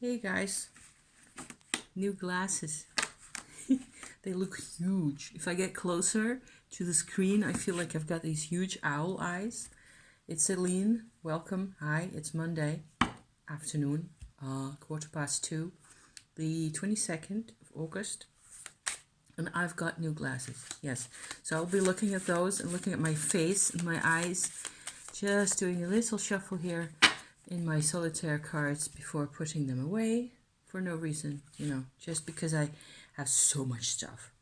Hey guys, new glasses. They look huge. If I get closer to the screen, I feel like I've got these huge owl eyes. It's Celine. Welcome. Hi, it's Monday afternoon, 2:15, the 22nd of August. And I've got new glasses. Yes. So I'll be looking at those and looking at my face and my eyes. Just doing a little shuffle here in my solitaire cards before putting them away for no reason, just because I have so much stuff.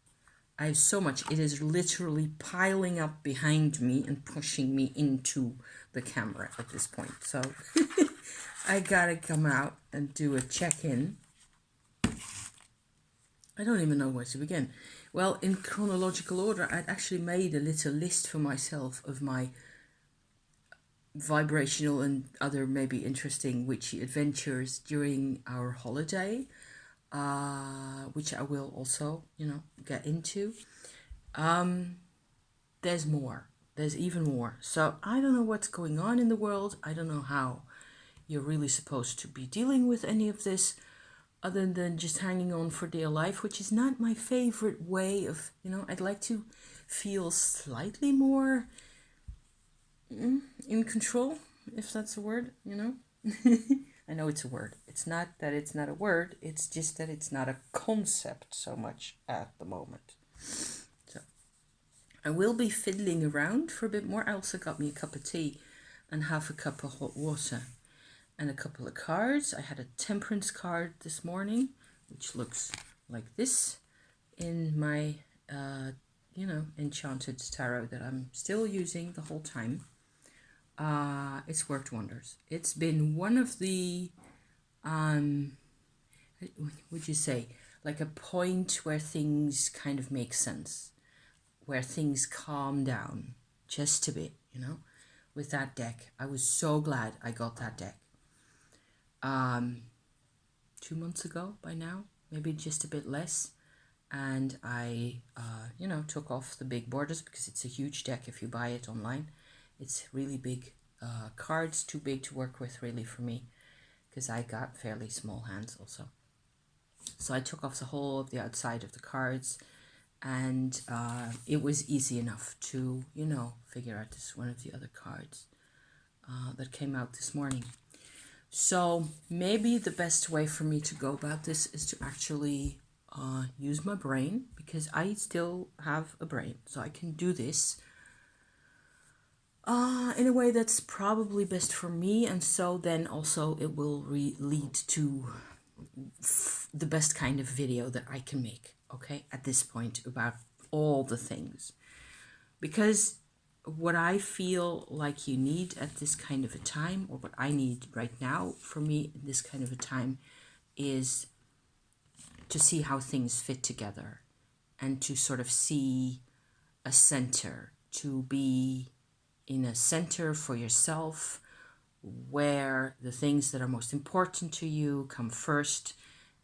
I have so much. It is literally piling up behind me and pushing me into the camera at this point. So I gotta come out and do a check-in. I don't even know where to begin. Well, in chronological order, I'd actually made a little list for myself of my vibrational and other maybe interesting witchy adventures during our holiday, which I will also, get into. There's more. There's even more. So I don't know what's going on in the world. I don't know how you're really supposed to be dealing with any of this other than just hanging on for dear life, which is not my favorite way of, I'd like to feel slightly more in control, if that's a word, I know it's a word. It's not that it's not a word, it's just that it's not a concept so much at the moment. So I will be fiddling around for a bit more. I also got me a cup of tea and half a cup of hot water and a couple of cards. I had a temperance card this morning, which looks like this in my, enchanted tarot that I'm still using the whole time. It's worked wonders. It's been one of the, would you say, like a point where things kind of make sense, where things calm down just a bit, with that deck. I was so glad I got that deck. 2 months ago by now, maybe just a bit less. And I, took off the big borders because it's a huge deck if you buy it online. It's really big cards, too big to work with really for me because I got fairly small hands also. So I took off the whole of the outside of the cards and it was easy enough to, figure out this is one of the other cards that came out this morning. So maybe the best way for me to go about this is to actually use my brain, because I still have a brain, so I can do this in a way that's probably best for me, and so then also it will lead to the best kind of video that I can make, okay, at this point about all the things. Because what I feel like you need at this kind of a time, or what I need right now for me in this kind of a time, is to see how things fit together and to sort of see a center, to be in a center for yourself where the things that are most important to you come first,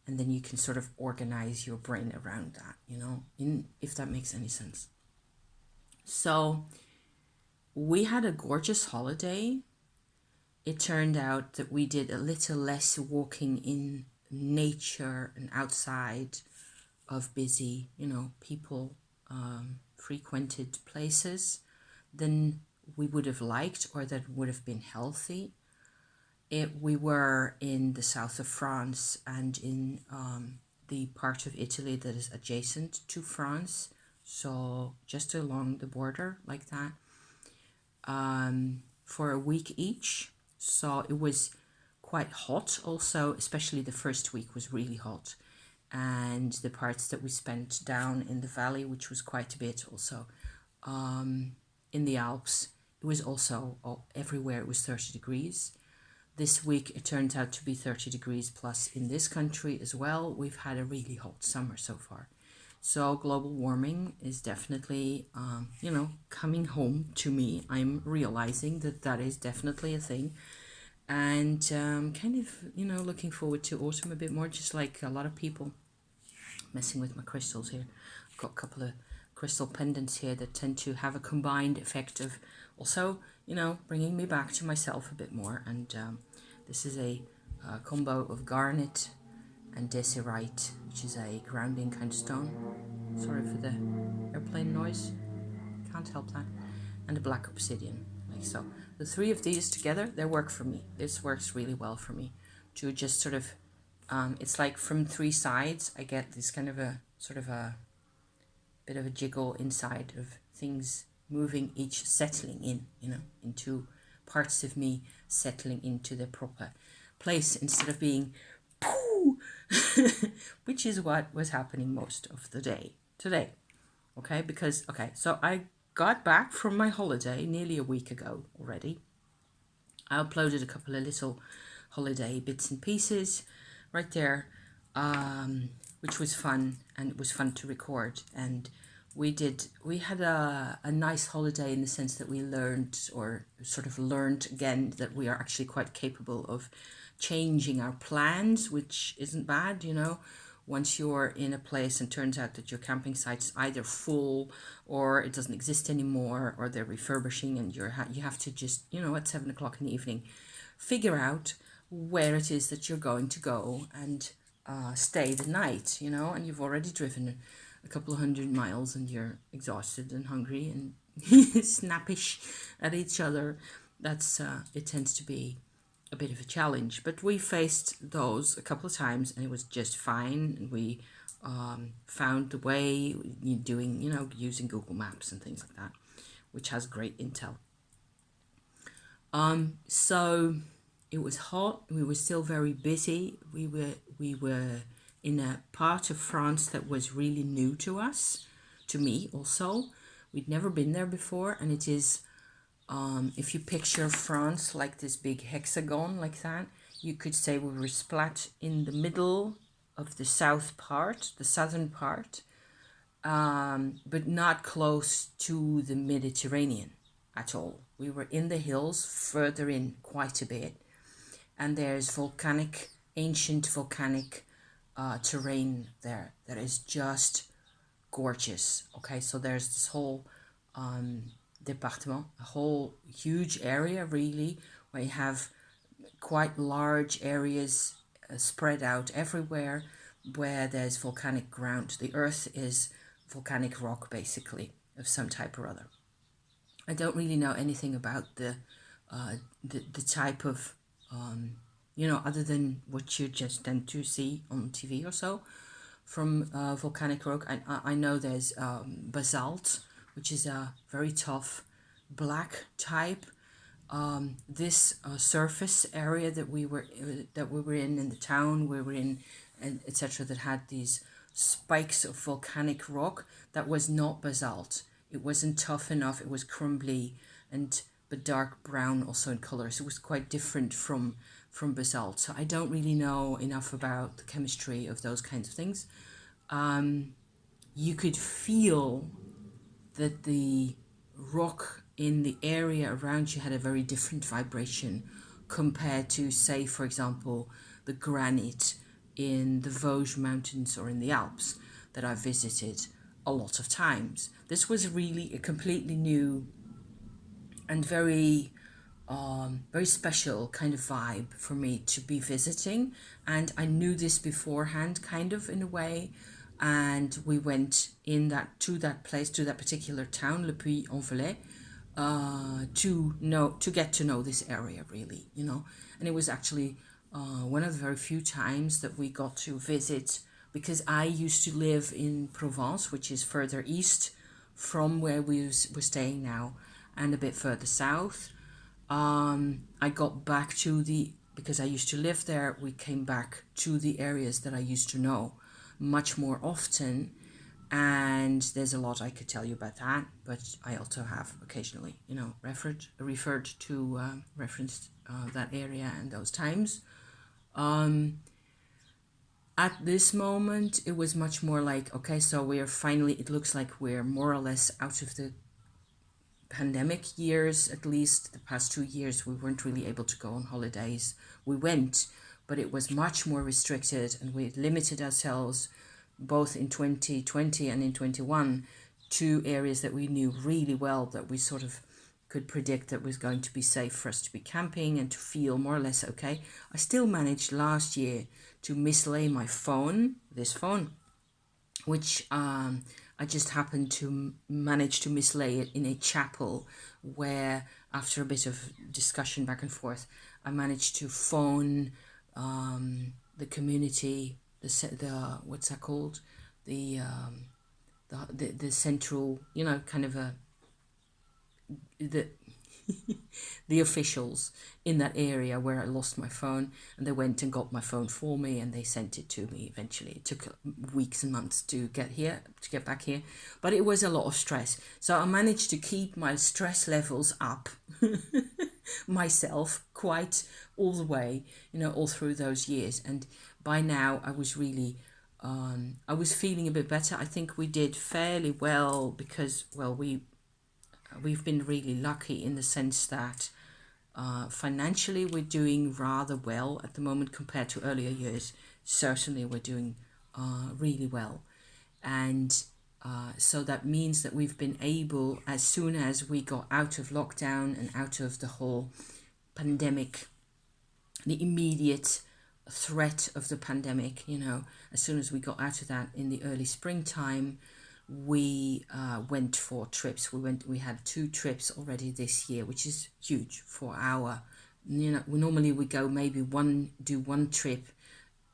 and then you can sort of organize your brain around that, if that makes any sense. So we had a gorgeous holiday. It turned out that we did a little less walking in nature and outside of busy, people frequented places than we would have liked or that would have been healthy. We were in the south of France and in the part of Italy that is adjacent to France, so just along the border like that, for a week each. So it was quite hot also, especially the first week was really hot. And the parts that we spent down in the valley, which was quite a bit also, in the Alps, it was also everywhere it was 30 degrees. This week it turned out to be 30 degrees plus in this country as well. We've had a really hot summer so far. So global warming is definitely, coming home to me. I'm realizing that is definitely a thing. And kind of, looking forward to autumn a bit more, just like a lot of people. Messing with my crystals here. I've got a couple of crystal pendants here that tend to have a combined effect of also, bringing me back to myself a bit more. And this is a combo of garnet and desirite, which is a grounding kind of stone. Sorry for the airplane noise, can't help that. And a black obsidian, like so. The three of these together, they work for me. This works really well for me to just sort of, it's like from three sides, I get this kind of a sort of a bit of a jiggle inside of things moving, each settling in, into parts of me settling into the proper place instead of being poo, which is what was happening most of the day today. Okay, because, so I got back from my holiday nearly a week ago already. I uploaded a couple of little holiday bits and pieces right there, which was fun, and it was fun to record. And we had a nice holiday in the sense that we learned, or sort of learned again, that we are actually quite capable of changing our plans, which isn't bad, once you're in a place and turns out that your camping site's either full or it doesn't exist anymore, or they're refurbishing, and you have to just, at 7 o'clock in the evening, figure out where it is that you're going to go and stay the night, and you've already driven a couple of 100 miles and you're exhausted and hungry and snappish at each other. That's it tends to be a bit of a challenge, but we faced those a couple of times and it was just fine. And we found the way doing, using Google Maps and things like that, which has great intel. So it was hot. We were still very busy. We were in a part of France that was really new to us, to me also. We'd never been there before, and it is, if you picture France like this big hexagon like that, you could say we were splat in the middle of the southern part, but not close to the Mediterranean at all. We were in the hills, further in quite a bit, and there's ancient volcanic terrain there that is just gorgeous. Okay, so there's this whole department, a whole huge area really, where you have quite large areas spread out everywhere where there's volcanic ground. The earth is volcanic rock, basically, of some type or other. I don't really know anything about the type of, other than what you just tend to see on TV or so from volcanic rock. I know there's basalt, which is a very tough black type. This surface area that we were in the town we were in, and etc., that had these spikes of volcanic rock, that was not basalt. It wasn't tough enough. It was crumbly but dark brown also in color. So it was quite different from basalt. So I don't really know enough about the chemistry of those kinds of things. You could feel that the rock in the area around you had a very different vibration compared to, say, for example, the granite in the Vosges Mountains or in the Alps that I visited a lot of times. This was really a completely new and very special kind of vibe for me to be visiting. And I knew this beforehand, kind of, in a way. And we went to that particular town, Le Puy-en-Velay, to get to know this area really, And it was actually one of the very few times that we got to visit, because I used to live in Provence, which is further east from where we're staying now, and a bit further south. I got back because I used to live there, we came back to the areas that I used to know much more often, and there's a lot I could tell you about that, but I also have occasionally, referenced that area and those times. At this moment, it was much more like, okay, so it looks like we're more or less out of the pandemic years. At least the past 2 years, we weren't really able to go on holidays. We went, but it was much more restricted, and we limited ourselves both in 2020 and in 21 to areas that we knew really well, that we sort of could predict that it was going to be safe for us to be camping and to feel more or less okay, I still managed last year to mislay my phone, this phone, which I just happened to manage to mislay it in a chapel where, after a bit of discussion back and forth, I managed to phone the community, the what's that called, the the central, you know, kind of a the the officials in that area where I lost my phone, and they went and got my phone for me and they sent it to me eventually. It took weeks and months to get back here, but it was a lot of stress. So I managed to keep my stress levels up myself quite all the way, you know, all through those years. And by now I was really I was feeling a bit better. I think we did fairly well because, well, we've been really lucky in the sense that financially we're doing rather well at the moment compared to earlier years. Certainly we're doing really well. And so that means that we've been able, as soon as we got out of lockdown and out of the whole pandemic, the immediate threat of the pandemic, you know, as soon as we got out of that in the early springtime, we went for trips. We had 2 trips already this year, which is huge for our, you know, normally we go maybe do one trip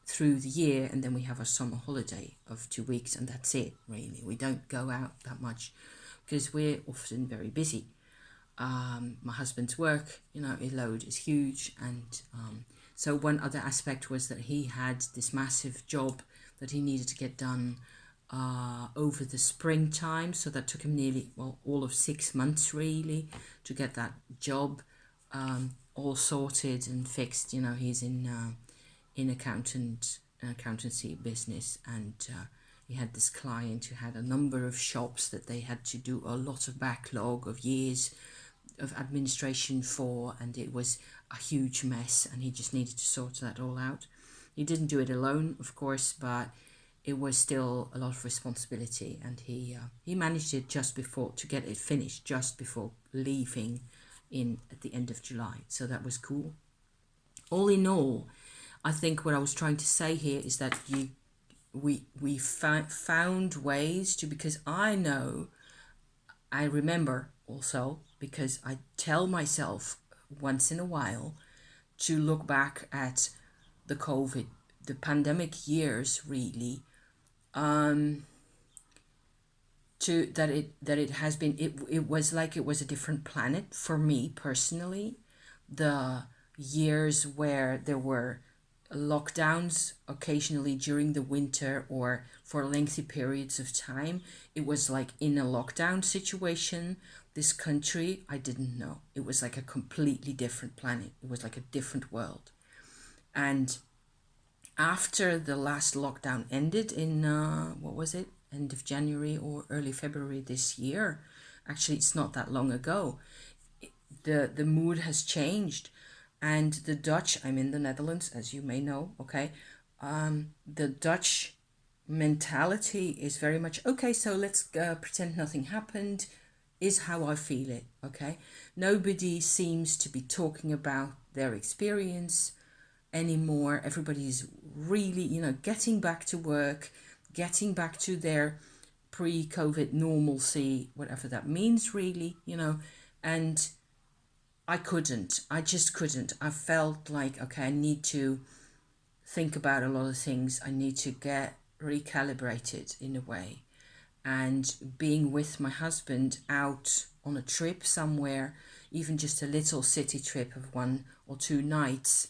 through the year, and then we have a summer holiday of 2 weeks, and that's it, really. We don't go out that much because we're often very busy. My husband's work, you know, his load is huge, and so one other aspect was that he had this massive job that he needed to get done over the springtime, so that took him nearly, well, all of 6 months really to get that job all sorted and fixed. You know, he's in accountancy business, and he had this client who had a number of shops that they had to do a lot of backlog of years of administration for, and it was a huge mess, and he just needed to sort that all out. He didn't do it alone, of course, but it was still a lot of responsibility, and he managed it to get it finished just before leaving at the end of July. So that was cool. All in all, I think what I was trying to say here is that we found ways to, because I remember also, because I tell myself once in a while to look back at the pandemic years, really, to that it has been, it was like it was a different planet for me personally. The years where there were lockdowns occasionally during the winter or for lengthy periods of time, it was like in a lockdown situation. This country, I didn't know. It was like a completely different planet. It was like a different world. And after the last lockdown ended in, what was it? End of January or early February this year. Actually, it's not that long ago. The mood has changed. And the Dutch, I'm in the Netherlands, as you may know, okay? The Dutch mentality is very much, okay, so let's pretend nothing happened, is how I feel it, okay? Nobody seems to be talking about their experience anymore. Everybody's really, you know, getting back to work, getting back to their pre-COVID normalcy, whatever that means, really, you know. And I just couldn't. I felt like, okay, I need to think about a lot of things. I need to get recalibrated in a way. And being with my husband out on a trip somewhere, even just a little city trip of 1 or 2 nights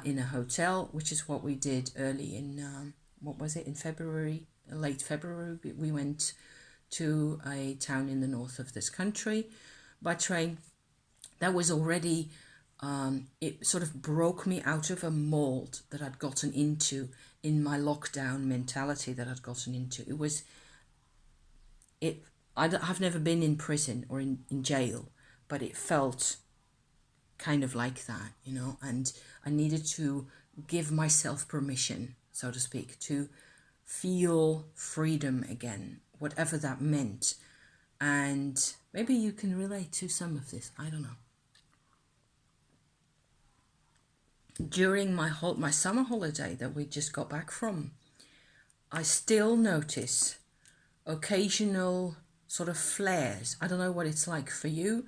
in a hotel, which is what we did early in, in February, late February. We went to a town in the north of this country by train. That was already, it sort of broke me out of a mold that I'd gotten into in my lockdown mentality that I'd gotten into. I've never been in prison or in jail, but it felt kind of like that, you know, and I needed to give myself permission, so to speak, to feel freedom again, whatever that meant. And maybe you can relate to some of this. I don't know. During my summer holiday that we just got back from, I still notice occasional sort of flares. I don't know what it's like for you.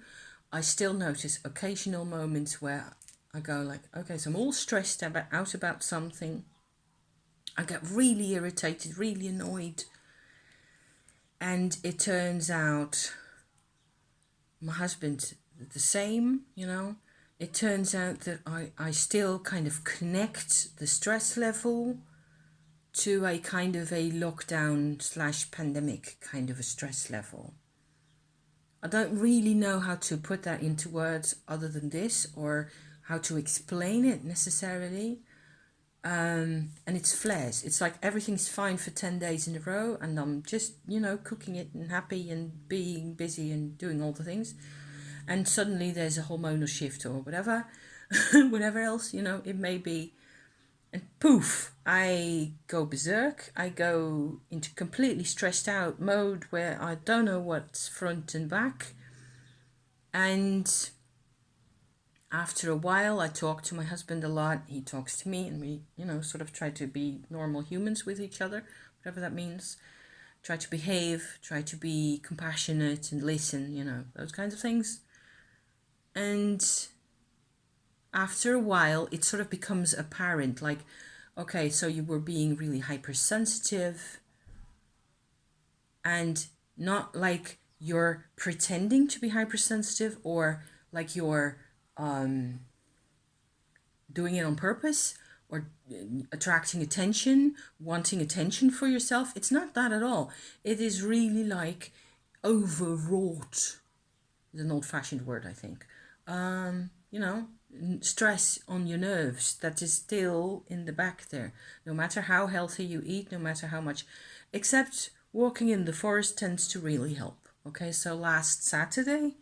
I still notice occasional moments where I go like, okay, so I'm all stressed out about something. I get really irritated, really annoyed. And it turns out my husband the same, you know. It turns out that I still kind of connect the stress level to a kind of a lockdown / pandemic kind of a stress level. I don't really know how to put that into words other than this, or how to explain it necessarily. And it's flares. It's like everything's fine for 10 days in a row, and I'm just, you know, cooking it and happy and being busy and doing all the things. And suddenly there's a hormonal shift or whatever, whatever else, you know, it may be. And poof, I go berserk. I go into completely stressed out mode where I don't know what's front and back. And after a while, I talk to my husband a lot. He talks to me, and we, you know, sort of try to be normal humans with each other, whatever that means. Try to behave, try to be compassionate and listen, you know, those kinds of things. And after a while, it sort of becomes apparent, like, okay, so you were being really hypersensitive, and not like you're pretending to be hypersensitive, or like you're doing it on purpose, or attracting attention, wanting attention for yourself. It's not that at all. It is really like overwrought. It's an old-fashioned word, I think. You know, stress on your nerves that is still in the back there. No matter how healthy you eat, no matter how much, except walking in the forest tends to really help. Okay, so last Saturday,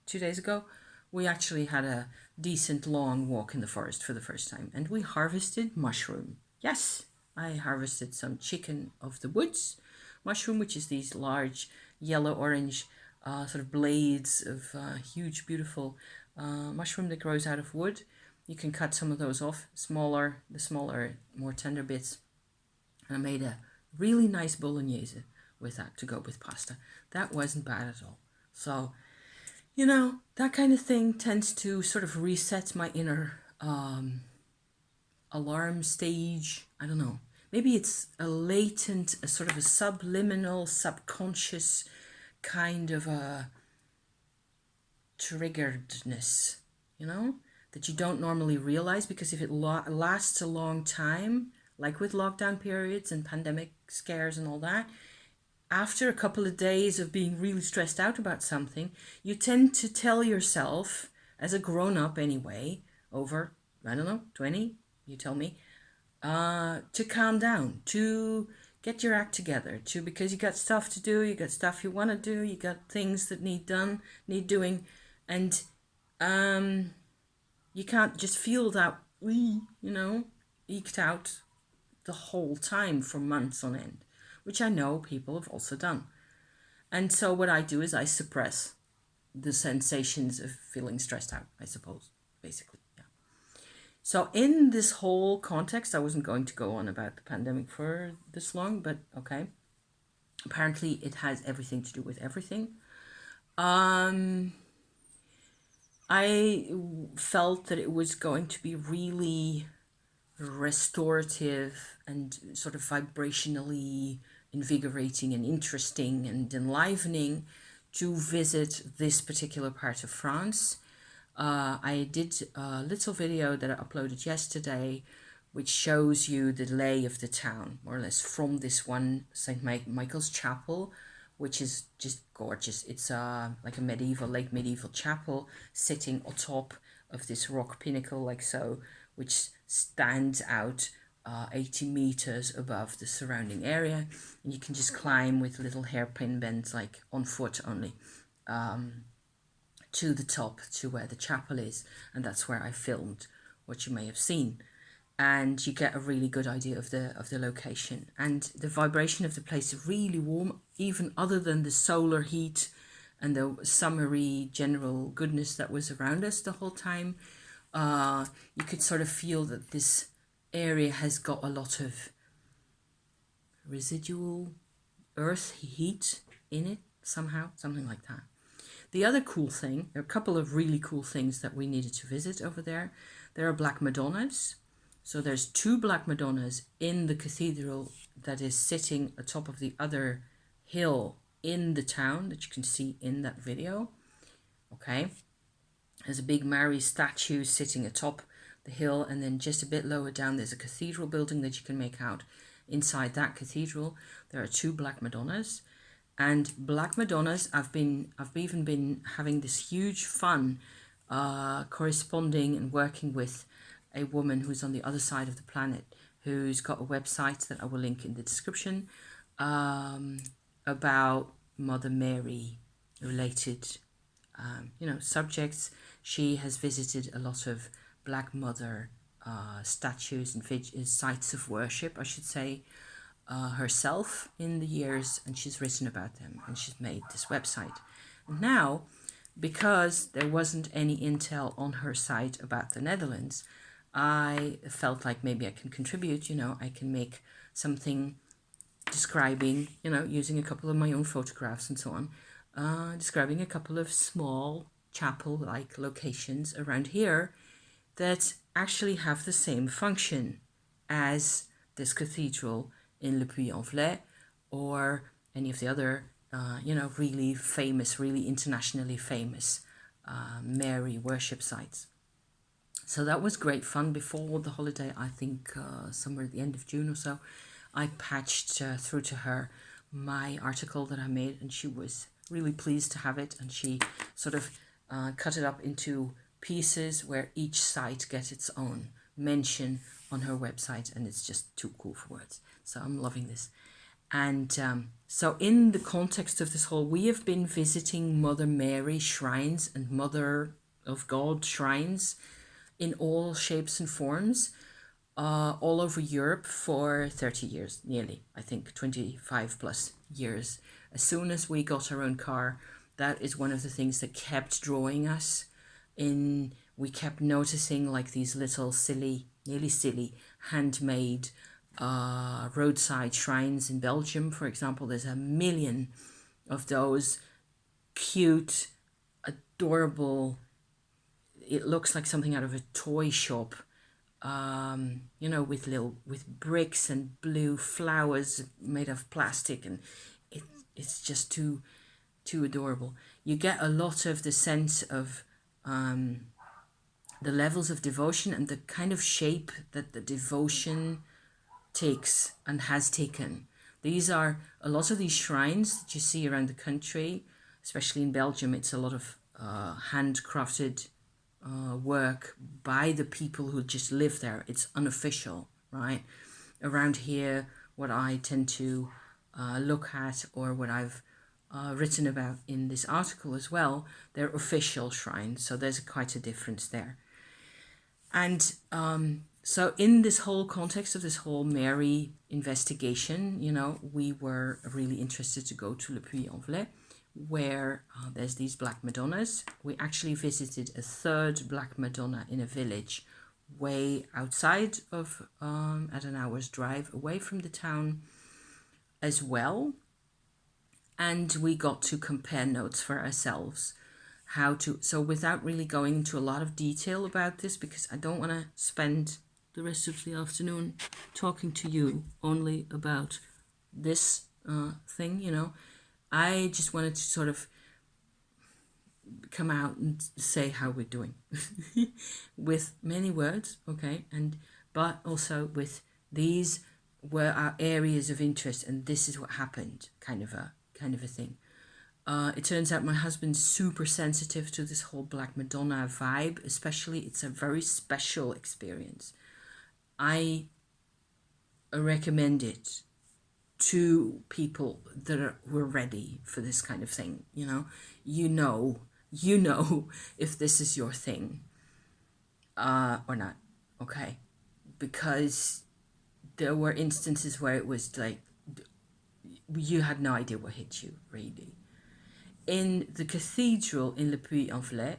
2 days ago, we actually had a decent long walk in the forest for the first time, and we harvested mushroom. Yes, I harvested some chicken of the woods mushroom, which is these large yellow-orange sort of blades of huge, beautiful mushroom that grows out of wood. You can cut some of those off, the smaller, more tender bits. And I made a really nice bolognese with that to go with pasta. That wasn't bad at all. So, you know, that kind of thing tends to sort of reset my inner alarm stage. I don't know. Maybe it's a latent, a sort of a subliminal, subconscious kind of a triggeredness, you know, that you don't normally realize, because if it lasts a long time, like with lockdown periods and pandemic scares and all that, after a couple of days of being really stressed out about something, you tend to tell yourself, as a grown-up anyway, over, I don't know, 20, you tell me, to calm down, to get your act together, because you got stuff to do, you got stuff you want to do, you got things that need doing, and you can't just feel that, you know, eked out the whole time for months on end, which I know people have also done. And so what I do is I suppress the sensations of feeling stressed out, I suppose, basically. Yeah. So in this whole context, I wasn't going to go on about the pandemic for this long, but okay. Apparently it has everything to do with everything. I felt that it was going to be really restorative and sort of vibrationally invigorating and interesting and enlivening to visit this particular part of France. I did a little video that I uploaded yesterday, which shows you the lay of the town, more or less, from this one St. Michael's Chapel, which is just gorgeous. It's like a late medieval chapel sitting atop of this rock pinnacle, like so, which stands out 80 meters above the surrounding area. And you can just climb with little hairpin bends, like on foot only, to the top, to where the chapel is. And that's where I filmed what you may have seen. And you get a really good idea of the location. And the vibration of the place is really warm, even other than the solar heat and the summery general goodness that was around us the whole time, you could sort of feel that this area has got a lot of residual earth heat in it somehow, something like that. The other cool thing, there are a couple of really cool things that we needed to visit over there. There are Black Madonnas. So there's 2 Black Madonnas in the cathedral that is sitting atop of the other hill in the town that you can see in that video. Okay. There's a big Mary statue sitting atop the hill, and then just a bit lower down there's a cathedral building that you can make out. Inside that cathedral there are 2 Black Madonnas. And Black Madonnas, I've even been having this huge fun corresponding and working with a woman who's on the other side of the planet, who's got a website that I will link in the description, about Mother Mary related subjects. She has visited a lot of Black Mother statues and sites of worship, I should say, herself in the years, and she's written about them, and she's made this website. And now, because there wasn't any intel on her site about the Netherlands, I felt like maybe I can contribute. I can make something describing, using a couple of my own photographs and so on, describing a couple of small chapel-like locations around here that actually have the same function as this cathedral in Le Puy-en-Velay, or any of the other, really famous, really internationally famous Mary worship sites. So that was great fun. Before the holiday, I think somewhere at the end of June or so, I patched through to her my article that I made, and she was really pleased to have it, and she sort of cut it up into pieces where each site gets its own mention on her website, and it's just too cool for words. So I'm loving this. And so in the context of this whole, we have been visiting Mother Mary shrines and Mother of God shrines in all shapes and forms all over Europe for 30 years, nearly, I think 25 plus years. As soon as we got our own car, that is one of the things that kept drawing us in. We kept noticing like these little nearly silly, handmade roadside shrines in Belgium, for example. There's a million of those cute, adorable, it looks like something out of a toy shop, with bricks and blue flowers made of plastic, and it's just too adorable. You get a lot of the sense of the levels of devotion and the kind of shape that the devotion takes and has taken. These are a lot of these shrines that you see around the country, especially in Belgium. It's a lot of handcrafted work by the people who just live there. It's unofficial, right? Around here, what I tend to look at, or what I've written about in this article as well, they're official shrines. So there's quite a difference there. And so in this whole context of this whole Mary investigation, we were really interested to go to Le Puy-en-Velay, where there's these Black Madonnas. We actually visited a 3rd Black Madonna in a village way outside of, at an hour's drive away from the town as well. And we got to compare notes for ourselves. So without really going into a lot of detail about this, because I don't want to spend the rest of the afternoon talking to you only about this thing, I just wanted to sort of come out and say how we're doing with many words, okay, but also with these were our areas of interest, and this is what happened, kind of a thing. It turns out my husband's super sensitive to this whole Black Madonna vibe, especially. It's a very special experience. I recommend it to people that were ready for this kind of thing. You know if this is your thing or not, okay? Because there were instances where it was like you had no idea what hit you, really. in the cathedral in Le Puy-en-Velay,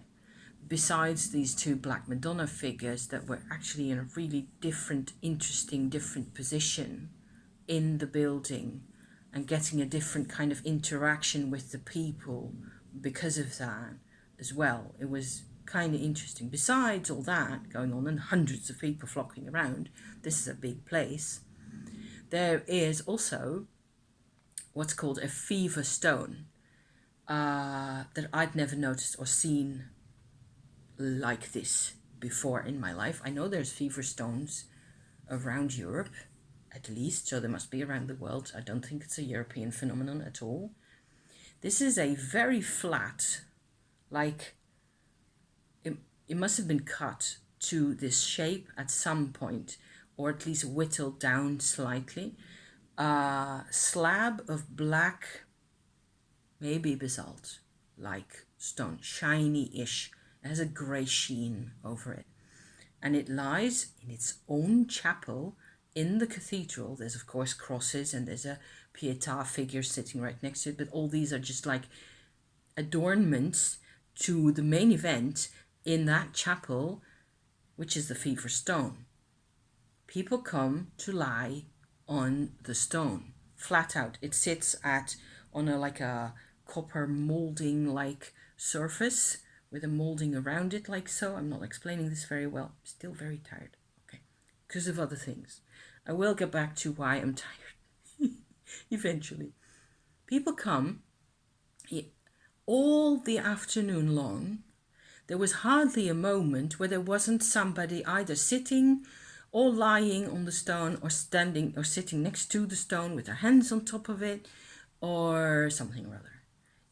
besides these two Black Madonna figures that were actually in a really different, interesting, different position in the building and getting a different kind of interaction with the people because of that as well. It was kind of interesting. Besides all that going on and hundreds of people flocking around, this is a big place. There is also what's called a fever stone that I'd never noticed or seen like this before in my life. I know there's fever stones around Europe, at least, so they must be around the world. I don't think it's a European phenomenon at all. This is a very flat, like, it must have been cut to this shape at some point, or at least whittled down slightly. Slab of black, maybe basalt, like stone, shiny-ish. It has a grey sheen over it. And it lies in its own chapel in the cathedral. There's, of course, crosses and there's a Pietà figure sitting right next to it. But all these are just like adornments to the main event in that chapel, which is the fever stone. People come to lie on the stone, flat out. It sits on a copper molding like surface with a molding around it like so. I'm not explaining this very well. I'm still very tired. Okay. Because of other things. I will get back to why I'm tired eventually. People come all the afternoon long. There was hardly a moment where there wasn't somebody either sitting or lying on the stone or standing or sitting next to the stone with their hands on top of it or something or other.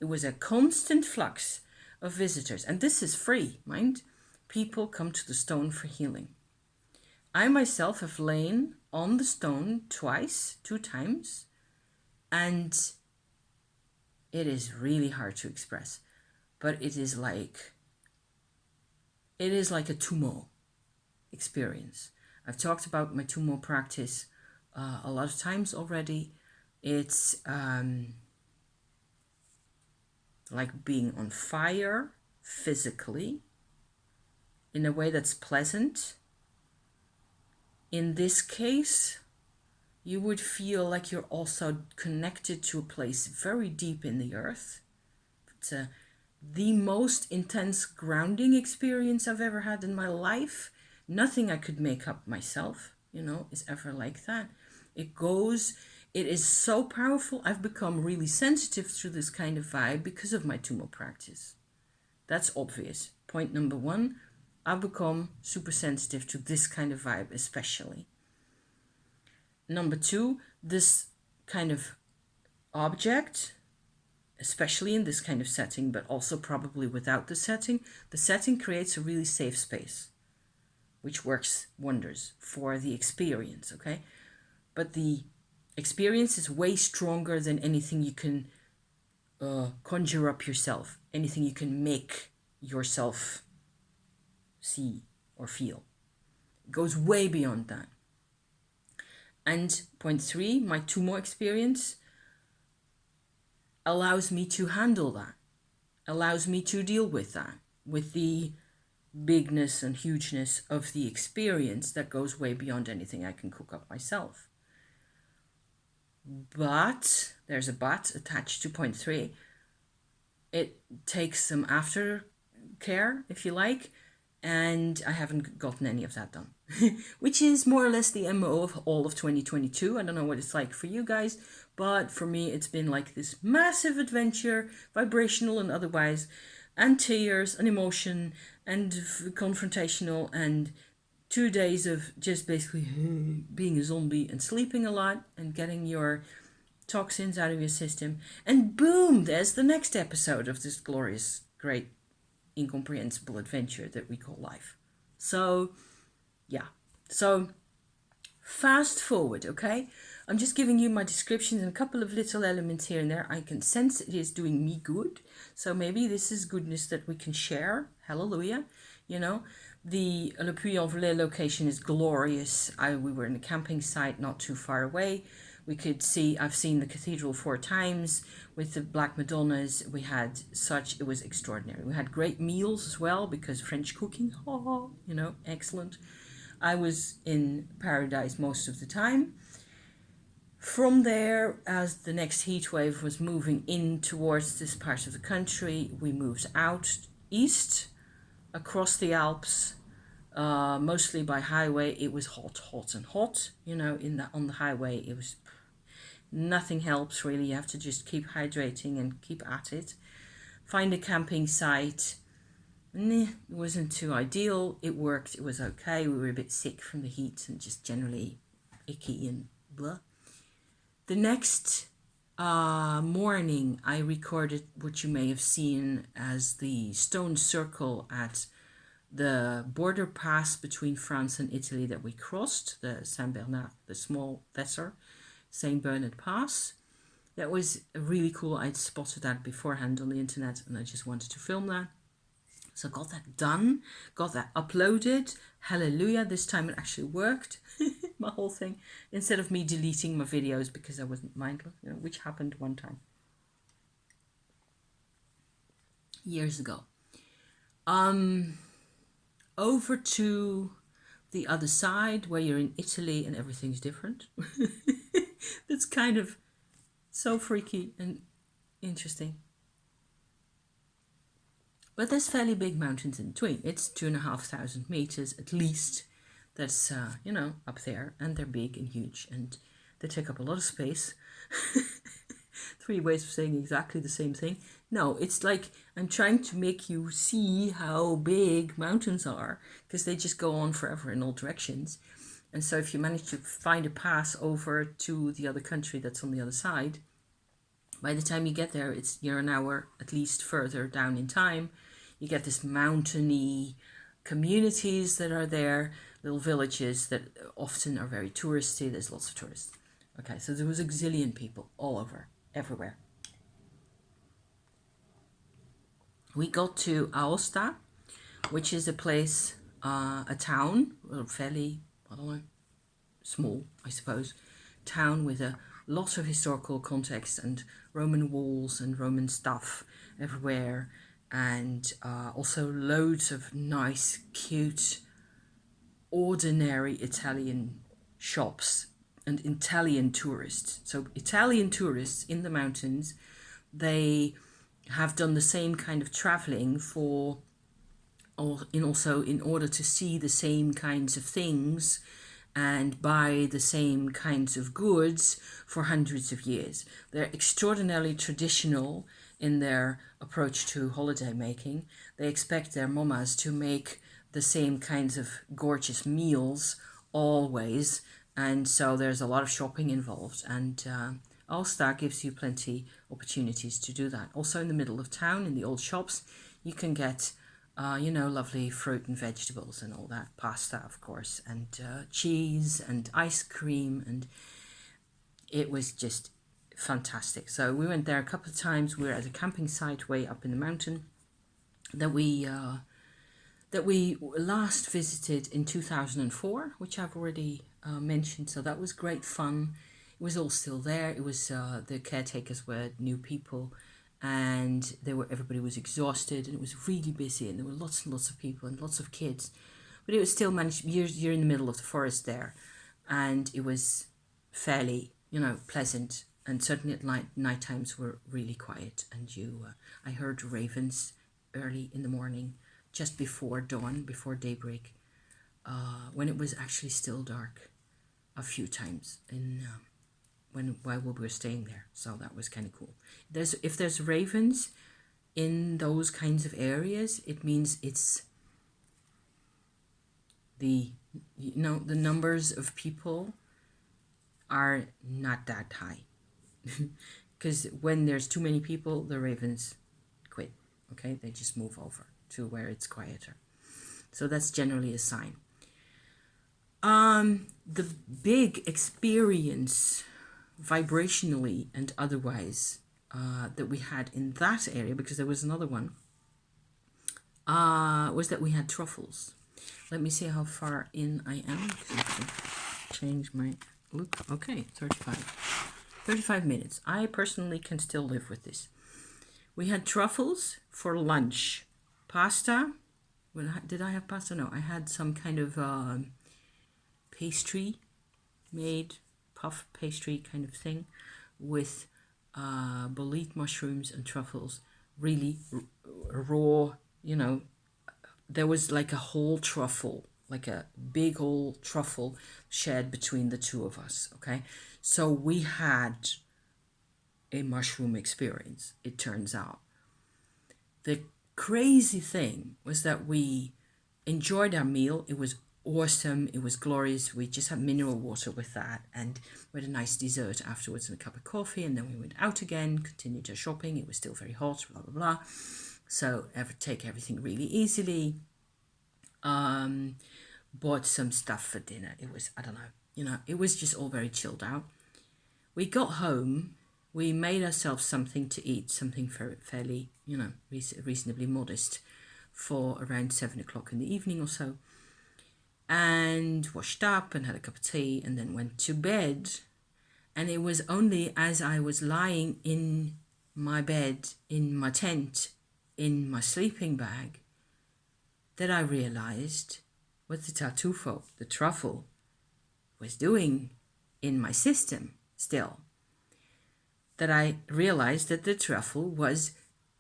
It was a constant flux of visitors. And this is free, mind. People come to the stone for healing. I myself have lain on the stone two times, and it is really hard to express. But it is like a Tummo experience. I've talked about my Tummo practice a lot of times already. It's like being on fire physically in a way that's pleasant. In this case, you would feel like you're also connected to a place very deep in the earth. It's the most intense grounding experience I've ever had in my life. Nothing I could make up myself, is ever like that. It is so powerful. I've become really sensitive to this kind of vibe because of my Tummo practice. That's obvious. Point number one, I've become super sensitive to this kind of vibe especially. Number two, this kind of object, especially in this kind of setting, but also probably without the setting creates a really safe space, which works wonders for the experience, okay? But the experience is way stronger than anything you can conjure up yourself, anything you can make yourself see or feel. It goes way beyond that. And point three, my Tummo experience allows me to handle that, allows me to deal with that, with the bigness and hugeness of the experience that goes way beyond anything I can cook up myself. But, there's a but attached to point three, it takes some aftercare, if you like, and I haven't gotten any of that done. Which is more or less the MO of all of 2022. I don't know what it's like for you guys, but for me it's been like this massive adventure, vibrational and otherwise, and tears and emotion and confrontational, and 2 days of just basically being a zombie and sleeping a lot and getting your toxins out of your system. And boom, there's the next episode of this glorious, great, incomprehensible adventure that we call life. So, yeah. So, fast forward, okay? I'm just giving you my descriptions and a couple of little elements here and there. I can sense it is doing me good. So maybe this is goodness that we can share. Hallelujah. The Le Puy-en-Velay location is glorious. We were in a camping site not too far away. We could see, I've seen the cathedral 4 times with the black Madonnas. We had such, it was extraordinary. We had great meals as well because French cooking, oh, you know, excellent. I was in paradise most of the time. From there, as the next heat wave was moving in towards this part of the country, we moved out east across the Alps, mostly by highway. It was hot, hot and hot, you know, on the highway. It was, nothing helps really. You have to just keep hydrating and keep at it. Find a camping site. It wasn't too ideal. It worked, it was okay. We were a bit sick from the heat and just generally icky and blah. The next morning, I recorded what you may have seen as the stone circle at the border pass between France and Italy that we crossed, the Saint Bernard, the small lesser Saint Bernard Pass. That was really cool. I'd spotted that beforehand on the internet and I just wanted to film that. So got that done, got that uploaded. Hallelujah, this time it actually worked, my whole thing. Instead of me deleting my videos because I wasn't mindful, you know, which happened one time. Years ago. Over to the other side where you're in Italy and everything's different. That's kind of so freaky and interesting. But there's fairly big mountains in between. It's 2,500 meters at least. That's, you know, up there. And they're big and huge. And they take up a lot of space. 3 ways of saying exactly the same thing. No, it's like I'm trying to make you see how big mountains are. Because they just go on forever in all directions. And so if you manage to find a pass over to the other country that's on the other side, by the time you get there, you're an hour at least further down in time. You get this mountainy communities that are there, little villages that often are very touristy. There's lots of tourists. Okay, so there was a gazillion people all over, everywhere. We got to Aosta, which is a place, a town, fairly, I don't know, small, I suppose, town with a lot of historical context and Roman walls and Roman stuff everywhere, and also loads of nice, cute, ordinary Italian shops and Italian tourists. So Italian tourists in the mountains, they have done the same kind of traveling also in order to see the same kinds of things and buy the same kinds of goods for hundreds of years. They're extraordinarily traditional in their approach to holiday making. They expect their mamas to make the same kinds of gorgeous meals always, and so there's a lot of shopping involved, and Aosta gives you plenty opportunities to do that. Also in the middle of town, in the old shops, you can get you know, lovely fruit and vegetables and all that, pasta of course, and cheese and ice cream, and it was just fantastic. So we went there a couple of times. We were at a camping site way up in the mountain that we last visited in 2004, which I've already mentioned. So that was great fun. It was all still there. It was the caretakers were new people, and everybody was exhausted, and it was really busy, and there were lots and lots of people and lots of kids, but it was still managed. You're in the middle of the forest there, and it was fairly, you know, pleasant. And certainly at night times were really quiet, and I heard ravens early in the morning, just before dawn, before daybreak, when it was actually still dark, a few times while we were staying there. So that was kind of cool. If there's ravens in those kinds of areas, it means it's the numbers of people are not that high. Because when there's too many people, the ravens quit. Okay, they just move over to where it's quieter. So that's generally a sign. The big experience, vibrationally and otherwise, that we had in that area, because there was another one, was that we had truffles. Let me see how far in I am. Change my Look, okay, 35 minutes. I personally can still live with this. We had truffles for lunch. Pasta. Did I have pasta? No, I had some kind of pastry made, puff pastry kind of thing with bolete mushrooms and truffles. Really raw, you know. There was like a whole truffle, like a big old truffle shared between the two of us, okay? So we had a mushroom experience, it turns out. The crazy thing was that we enjoyed our meal. It was awesome. It was glorious. We just had mineral water with that, and we had a nice dessert afterwards and a cup of coffee, and then we went out again, continued our shopping. It was still very hot, blah, blah, blah. So take everything really easily. Bought some stuff for dinner. It was, I don't know, it was just all very chilled out. We got home, we made ourselves something to eat, something fairly, reasonably modest for around 7 o'clock in the evening or so. And washed up and had a cup of tea and then went to bed. And it was only as I was lying in my bed, in my tent, in my sleeping bag, that I realized what the tartufo, the truffle, was doing in my system still. That I realized that the truffle was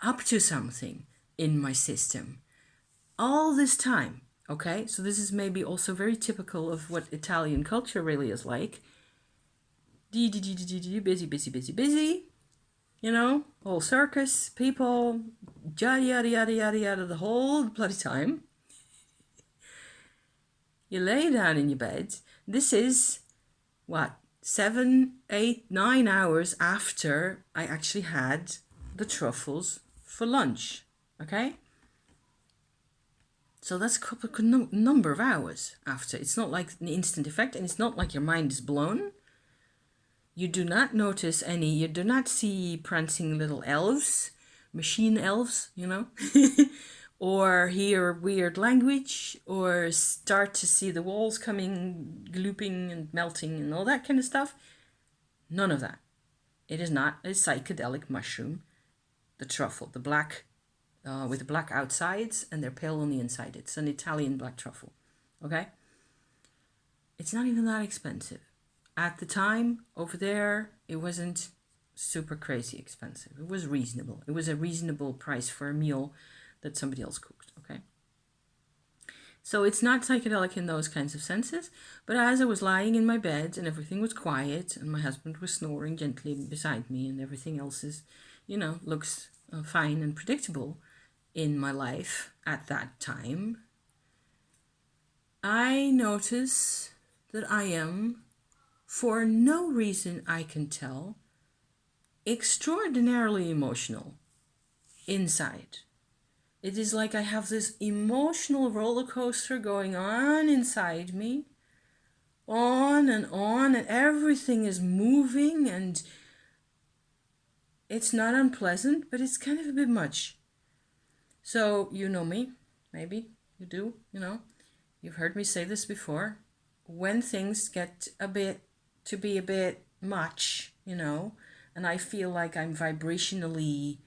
up to something in my system all this time, okay? So this is maybe also very typical of what Italian culture really is like. Busy, busy, busy, busy. Whole circus, people, yada, yada, yada, yada, yada, the whole bloody time. You lay down in your bed. This is, 7, 8, 9 hours after I actually had the truffles for lunch, okay? So that's a number of hours after. It's not like an instant effect, and it's not like your mind is blown. You do not notice you do not see prancing little elves, machine elves, or hear weird language, or start to see the walls coming, glooping and melting and all that kind of stuff. None of that. It is not a psychedelic mushroom, the truffle, the black, with the black outsides and they're pale on the inside. It's an Italian black truffle, okay? It's not even that expensive. At the time, over there, it wasn't super crazy expensive. It was reasonable. It was a reasonable price for a meal that somebody else cooked, okay? So it's not psychedelic in those kinds of senses, but as I was lying in my bed and everything was quiet and my husband was snoring gently beside me and everything else is, looks fine and predictable in my life at that time, I notice that I am, for no reason I can tell, extraordinarily emotional inside. It is like I have this emotional roller coaster going on inside me, on, and everything is moving, and it's not unpleasant, but it's kind of a bit much. So, you know me, maybe you do, you've heard me say this before. When things get to be a bit much, and I feel like I'm vibrationally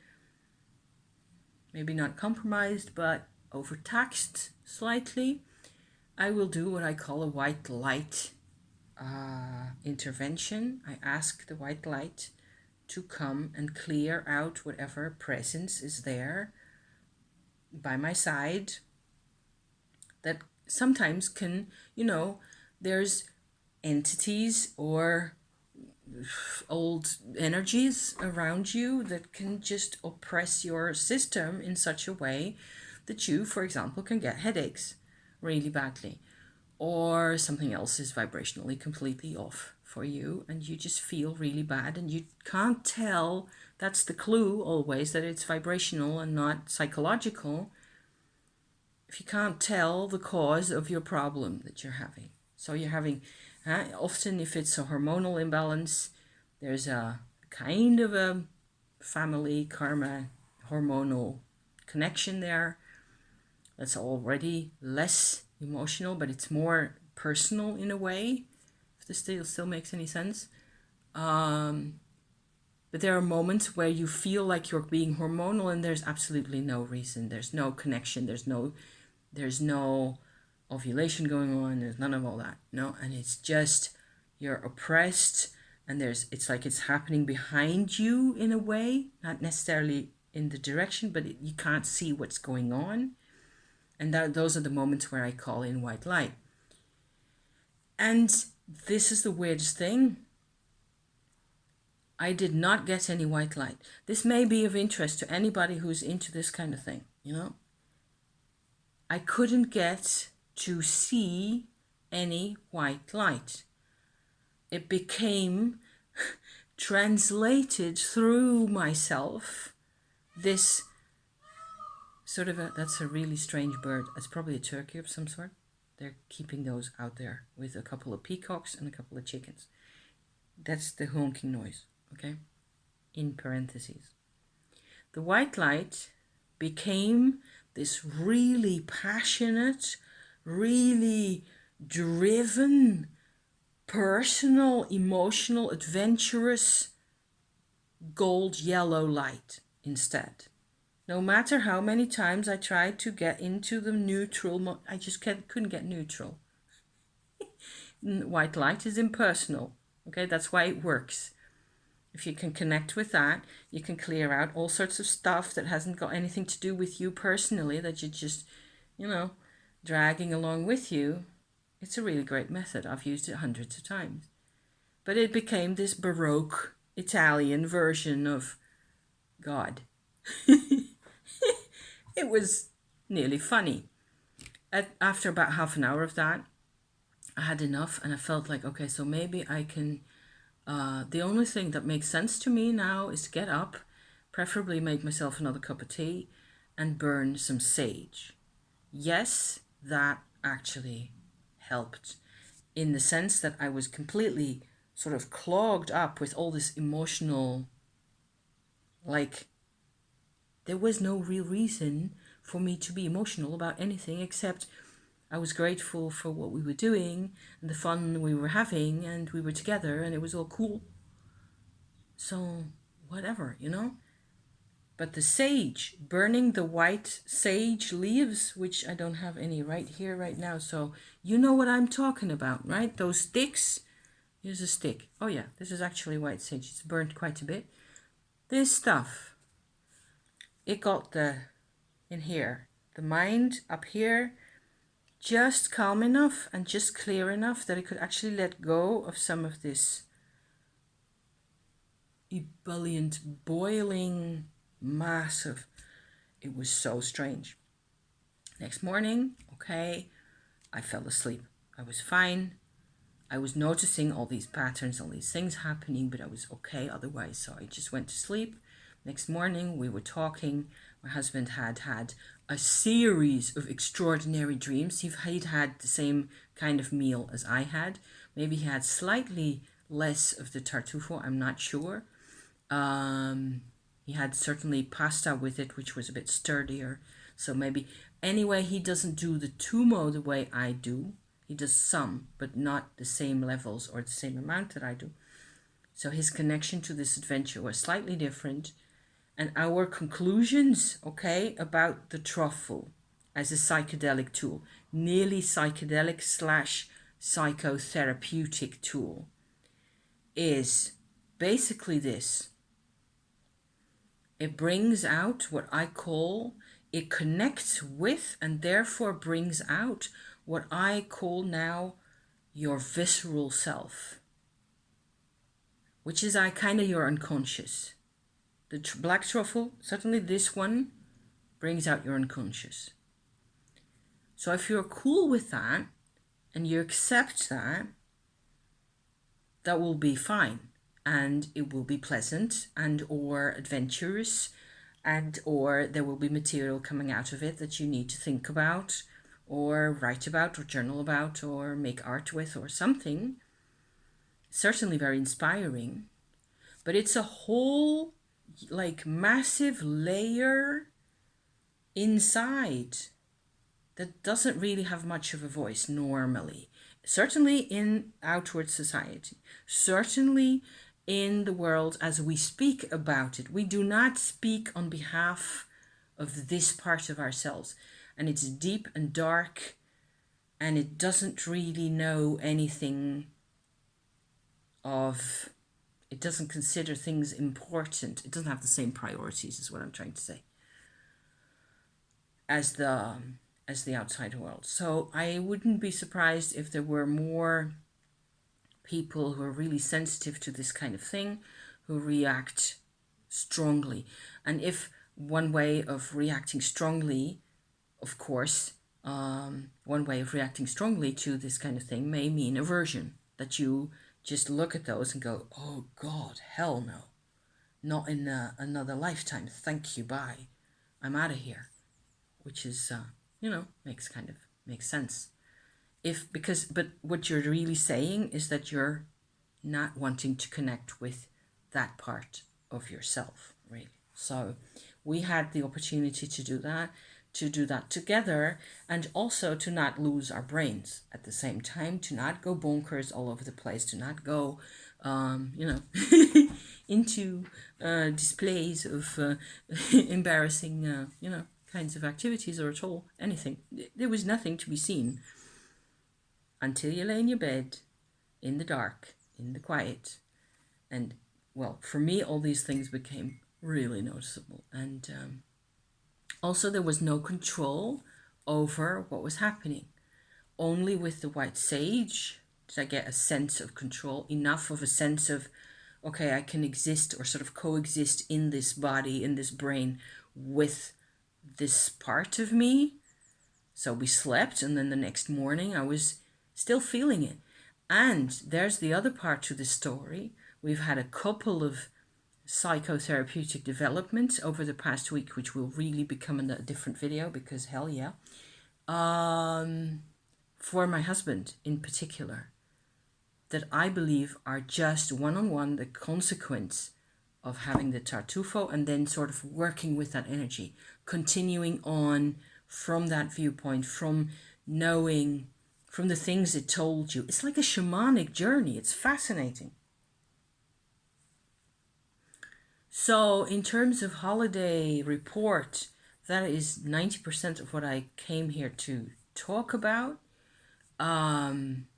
maybe not compromised, but overtaxed slightly, I will do what I call a white light intervention. I ask the white light to come and clear out whatever presence is there by my side that sometimes can, there's entities or old energies around you that can just oppress your system in such a way that you, for example, can get headaches really badly, or something else is vibrationally completely off for you and you just feel really bad and you can't tell. That's the clue always, that it's vibrational and not psychological, if you can't tell the cause of your problem that you're having. So you're having, often if it's a hormonal imbalance, there's a kind of a family karma hormonal connection there that's already less emotional, but it's more personal in a way, if this still makes any sense. But there are moments where you feel like you're being hormonal and there's absolutely no reason. There's no connection. There's no ovulation going on. There's none of all that. No, and it's just you're oppressed, and it's like it's happening behind you in a way, not necessarily in the direction, but you can't see what's going on. And those are the moments where I call in white light. And this is the weirdest thing. I did not get any white light. This may be of interest to anybody who's into this kind of thing, you know. I couldn't get to see any white light. It became translated through myself, this sort of that's a really strange bird. It's probably a turkey of some sort. They're keeping those out there with a couple of peacocks and a couple of chickens. That's the honking noise, okay? In parentheses. The white light became this really passionate, really driven, personal, emotional, adventurous, gold yellow light instead. No matter how many times I tried to get into the neutral, I just couldn't get neutral. White light is impersonal, okay? That's why it works. If you can connect with that, you can clear out all sorts of stuff that hasn't got anything to do with you personally, that you're just, dragging along with you. It's a really great method. I've used it hundreds of times. But it became this Baroque Italian version of God. It was nearly funny. After about half an hour of that, I had enough and I felt like, okay, so maybe I can... the only thing that makes sense to me now is to get up, preferably make myself another cup of tea, and burn some sage. Yes, that actually helped, in the sense that I was completely sort of clogged up with all this emotional, like, there was no real reason for me to be emotional about anything except I was grateful for what we were doing and the fun we were having, and we were together and it was all cool. So whatever, But the sage, burning the white sage leaves, which I don't have any right here right now. So you know what I'm talking about, right? Those sticks. Here's a stick. Oh yeah, this is actually white sage. It's burnt quite a bit. This stuff, it got in here, the mind up here, just calm enough and just clear enough that it could actually let go of some of this ebullient, boiling mass of... It was so strange. Next morning, okay, I fell asleep. I was fine. I was noticing all these patterns, all these things happening, but I was okay otherwise. So I just went to sleep. Next morning, we were talking. My husband had a series of extraordinary dreams. He'd had the same kind of meal as I had. Maybe he had slightly less of the tartufo, I'm not sure. He had certainly pasta with it, which was a bit sturdier. So maybe... Anyway, he doesn't do the tumo the way I do. He does some, but not the same levels or the same amount that I do. So his connection to this adventure was slightly different. And our conclusions, okay, about the truffle as a psychedelic tool, nearly psychedelic / psychotherapeutic tool, is basically this. It brings out what I call, it connects with and therefore brings out what I call now your visceral self, which is kind of your unconscious. The black truffle, certainly this one, brings out your unconscious. So if you're cool with that and you accept that, that will be fine. And it will be pleasant and or adventurous, and or there will be material coming out of it that you need to think about or write about or journal about or make art with or something. Certainly very inspiring. But it's a whole massive layer inside that doesn't really have much of a voice normally. certainly in outward society, certainly in the world as we speak about it. We do not speak on behalf of this part of ourselves, and it's deep and dark, and it doesn't really know anything of, it doesn't consider things important. It doesn't have the same priorities, is what I'm trying to say, as the outside world. So I wouldn't be surprised if there were more people who are really sensitive to this kind of thing, who react strongly. And if one way of reacting strongly, of course, one way of reacting strongly to this kind of thing may mean aversion, that you just look at those and go, oh God, hell no, not in another lifetime, thank you, bye, I'm out of here, which is, makes sense. But what you're really saying is that you're not wanting to connect with that part of yourself, really. So we had the opportunity to do that together, and also to not lose our brains at the same time, to not go bonkers all over the place, to not go, into displays of embarrassing, kinds of activities, or at all anything. There was nothing to be seen until you lay in your bed, in the dark, in the quiet. And, well, for me, all these things became really noticeable. And also there was no control over what was happening. Only with the white sage did I get a sense of control, enough of a sense of, okay, I can exist or sort of coexist in this body, in this brain, with this part of me. So we slept, and then the next morning I was still feeling it. And there's the other part to the story. We've had a couple of psychotherapeutic developments over the past week, which will really become a different video, because hell yeah. For my husband in particular, that I believe are just one-on-one the consequence of having the Tartufo, and then sort of working with that energy, continuing on from that viewpoint, from knowing, from the things it told you. It's like a shamanic journey. It's fascinating. So in terms of holiday report, that is 90% of what I came here to talk about.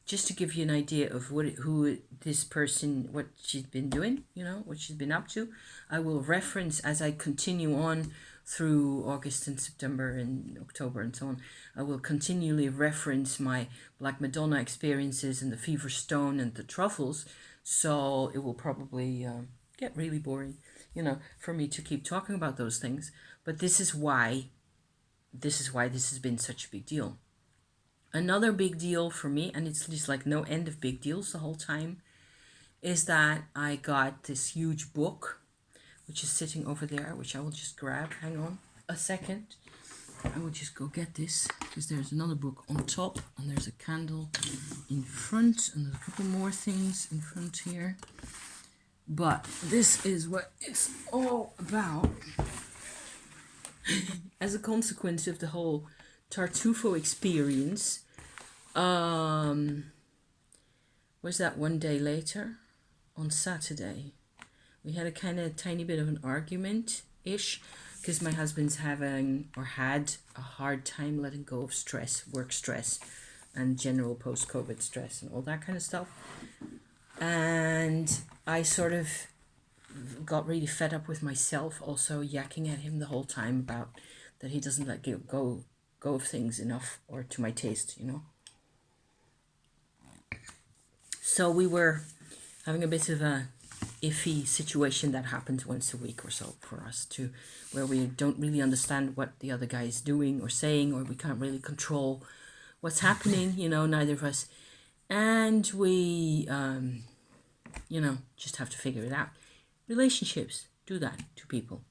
Just to give you an idea of who this person, what she's been doing, what she's been up to. I will reference, as I continue on through August and September and October and so on, I will continually reference my Black Madonna experiences and the Fever Stone and the Truffles. So it will probably get really boring, for me to keep talking about those things. But this is why this has been such a big deal. Another big deal for me, and it's just like no end of big deals the whole time, is that I got this huge book, which is sitting over there, which I will just grab. Hang on a second. I will just go get this, because there's another book on top, and there's a candle in front, and there's a couple more things in front here. But this is what it's all about. As a consequence of the whole Tartufo experience, was that one day later, on Saturday, we had a kind of tiny bit of an argument-ish, because my husband's having, or had, a hard time letting go of stress, work stress, and general post-COVID stress, and all that kind of stuff. And I sort of got really fed up with myself, also yakking at him the whole time about that he doesn't let go of things enough, or to my taste, So we were having a bit of a iffy situation that happens once a week or so for us, where we don't really understand what the other guy is doing or saying, or we can't really control what's happening, neither of us. And we, just have to figure it out. Relationships do that to people.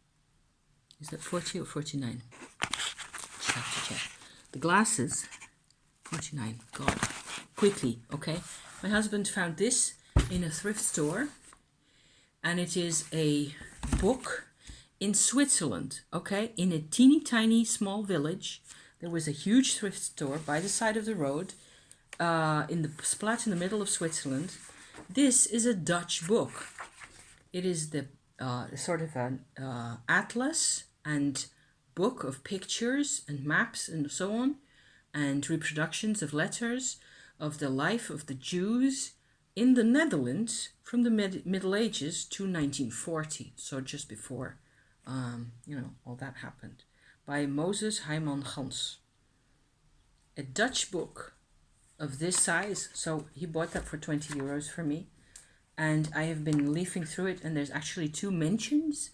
Is that 40 or 49? Just have to check. The glasses, 49. God, quickly, okay? My husband found this in a thrift store, and it is a book in Switzerland, okay? In a teeny tiny small village, there was a huge thrift store by the side of the road, in the splat in the middle of Switzerland. This is a Dutch book. It is the sort of an atlas and book of pictures and maps and so on, and reproductions of letters of the life of the Jews in the Netherlands from the Middle Ages to 1940, so just before, all that happened, by Moses Heiman Gans. A Dutch book of this size, so he bought that for 20 euros for me, and I have been leafing through it, and there's actually 2 mentions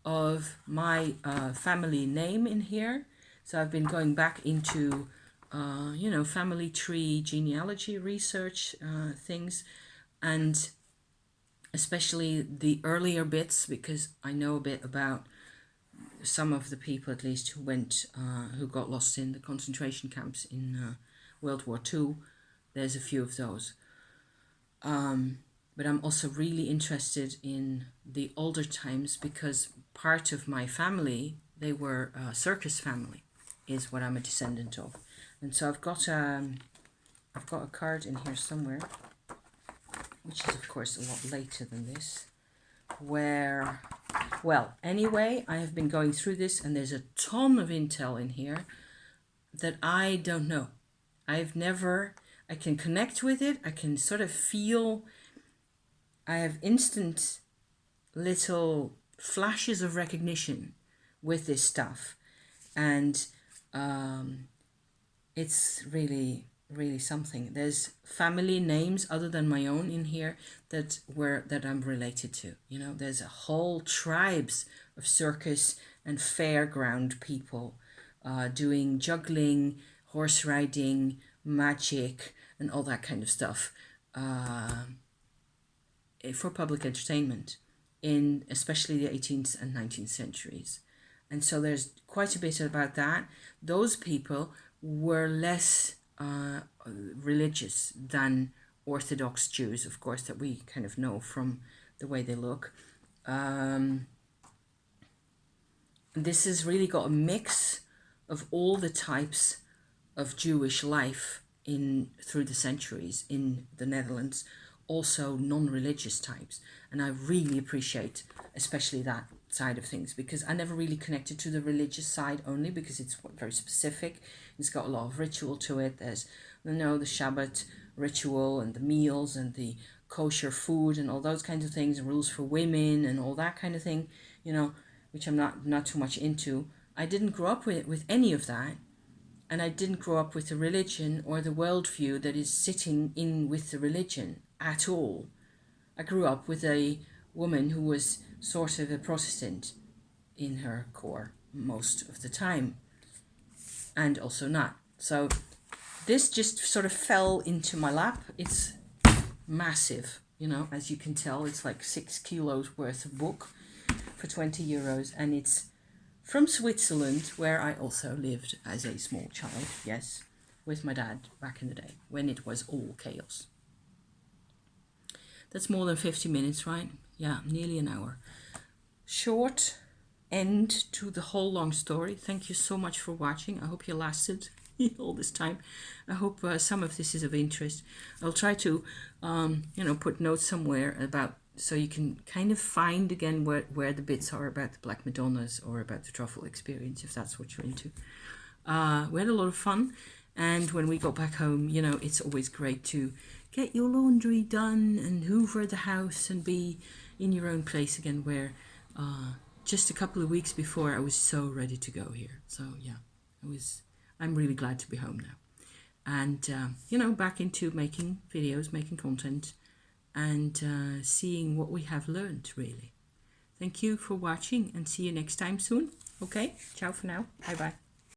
of my family name in here. So I've been going back into family tree genealogy research things, and especially the earlier bits, because I know a bit about some of the people, at least, who got lost in the concentration camps in World War II. There's a few of those. But I'm also really interested in the older times, because part of my family, they were a circus family, is what I'm a descendant of. And so I've got a card in here somewhere, which is of course a lot later than this, where, well, anyway, I have been going through this, and there's a ton of intel in here that I don't know. I can connect with it. I can sort of feel, I have instant little flashes of recognition with this stuff. And it's really, really something. There's family names other than my own in here that I'm related to. There's a whole tribes of circus and fairground people doing juggling, horse riding, magic, and all that kind of stuff for public entertainment in especially the 18th and 19th centuries. And so there's quite a bit about that. Those people were less religious than Orthodox Jews, of course, that we kind of know from the way they look. This has really got a mix of all the types of Jewish life through the centuries in the Netherlands, also non-religious types. And I really appreciate especially that side of things, because I never really connected to the religious side, only because it's very specific. It's got a lot of ritual to it. There's the Shabbat ritual and the meals and the kosher food and all those kinds of things, and rules for women and all that kind of thing, which I'm not too much into. I didn't grow up with any of that, and I didn't grow up with the religion or the worldview that is sitting in with the religion at all. I grew up with a woman who was sort of a Protestant in her core most of the time, and also not. So this just sort of fell into my lap. It's massive, as you can tell. It's like 6 kilos worth of book for 20 euros, and it's from Switzerland, where I also lived as a small child, yes, with my dad back in the day, when it was all chaos. That's more than 50 minutes, right? Yeah, nearly an hour. Short end to the whole long story. Thank you so much for watching. I hope you lasted all this time. I hope some of this is of interest. I'll try to, put notes somewhere about, so you can kind of find again where the bits are about the Black Madonnas or about the Truffle experience, if that's what you're into. We had a lot of fun, and when we got back home, it's always great to get your laundry done and hoover the house and be in your own place again, where just a couple of weeks before I was so ready to go here. So yeah, I'm really glad to be home now, and back into making videos, making content, and seeing what we have learned, really. Thank you for watching, and see you next time soon. Okay, ciao for now. Bye bye.